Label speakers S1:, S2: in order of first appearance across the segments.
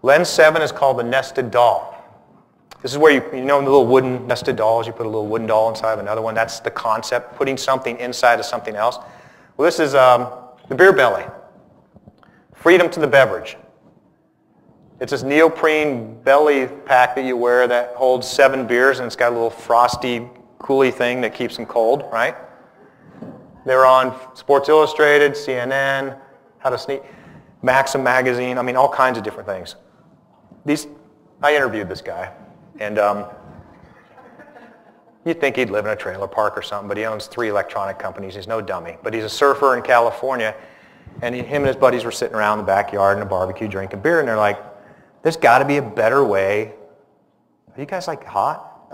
S1: Lens 7 is called the nested doll. This is where you know the little wooden nested dolls, you put a little wooden doll inside of another one. That's the concept, putting something inside of something else. Well, this is the beer belly. Freedom to the beverage. It's this neoprene belly pack that you wear that holds 7 beers, and it's got a little frosty, coolie thing that keeps them cold, right? They're on Sports Illustrated, CNN, How to Sneak, Maxim magazine, I mean all kinds of different things. I interviewed this guy, and you'd think he'd live in a trailer park or something, but he owns 3 electronic companies. He's no dummy. But he's a surfer in California, and him and his buddies were sitting around in the backyard in a barbecue drinking beer, and they're like, there's got to be a better way. Are you guys like hot?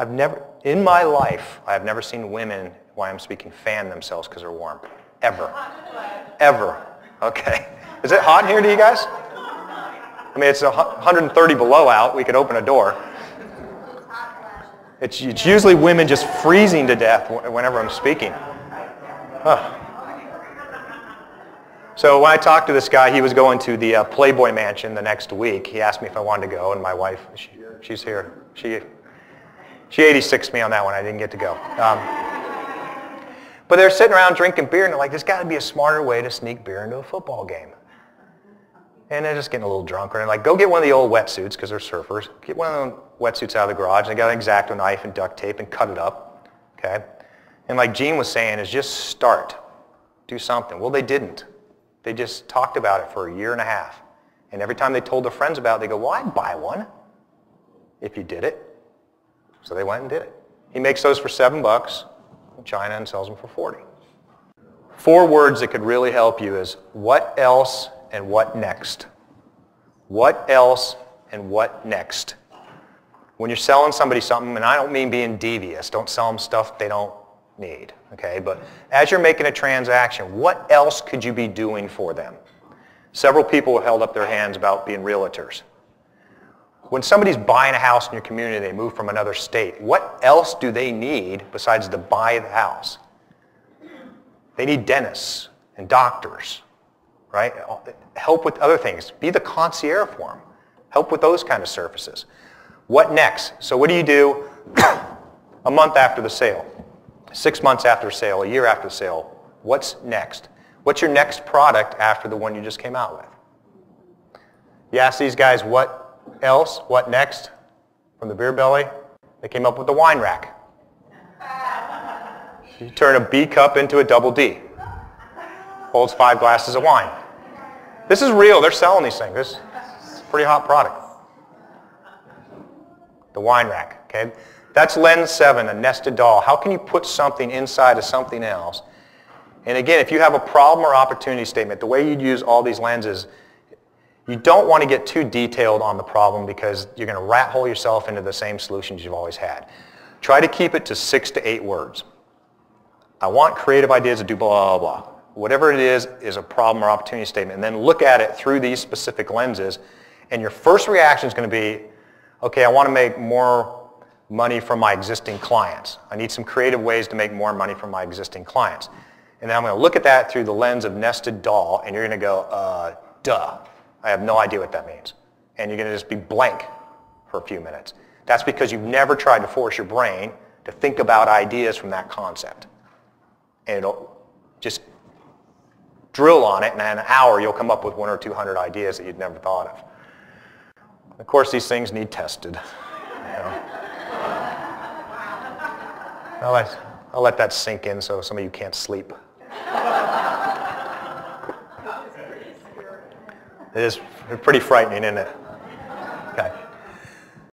S1: In my life, I've never seen women, while I'm speaking, fan themselves because they're warm. Ever. Ever. Okay. Is it hot here to you guys? I mean, it's 130 below out. We could open a door. It's usually women just freezing to death whenever I'm speaking. Huh. So when I talked to this guy, he was going to the Playboy Mansion the next week. He asked me if I wanted to go, and my wife, she's here. She 86'd me on that one. I didn't get to go. But they're sitting around drinking beer, and they're like, there's got to be a smarter way to sneak beer into a football game. And they're just getting a little drunk. And they're like, go get one of the old wetsuits, because they're surfers. Get one of the wetsuits out of the garage. And they got an X-Acto knife and duct tape and cut it up. Okay? And like Gene was saying, is just start. Do something. Well, they didn't. They just talked about it for a year and a half. And every time they told their friends about it, they go, well, I'd buy one if you did it. So they went and did it. He makes those for $7 in China and sells them for 40. 4 words that could really help you is what else and what next. What else and what next. When you're selling somebody something, and I don't mean being devious, don't sell them stuff they don't need, okay? But as you're making a transaction, what else could you be doing for them? Several people have held up their hands about being realtors. When somebody's buying a house in your community, they move from another state, what else do they need besides to buy the house? They need dentists and doctors, right? Help with other things. Be the concierge for them. Help with those kind of services. What next? So what do you do a month after the sale, 6 months after the sale, a year after the sale? What's next? What's your next product after the one you just came out with? You ask these guys what else, what next from the beer belly? They came up with the wine rack. You turn a B cup into a double D. Holds 5 glasses of wine. This is real. They're selling these things. This is a pretty hot product. The wine rack, okay? That's Lens 7, a nested doll. How can you put something inside of something else? And again, if you have a problem or opportunity statement, the way you'd use all these lenses, you don't want to get too detailed on the problem because you're going to rat hole yourself into the same solutions you've always had. Try to keep it to 6 to 8 words. I want creative ideas to do blah, blah, blah. Whatever it is a problem or opportunity statement. And then look at it through these specific lenses. And your first reaction is going to be, okay, I want to make more money from my existing clients. I need some creative ways to make more money from my existing clients. And then I'm going to look at that through the lens of nested doll, and you're going to go, duh. I have no idea what that means. And you're going to just be blank for a few minutes. That's because you've never tried to force your brain to think about ideas from that concept. And it'll just drill on it, and in an hour you'll come up with 100 or 200 ideas that you'd never thought of. Of course, these things need tested. You know. I'll let that sink in so some of you can't sleep. It is pretty frightening, isn't it?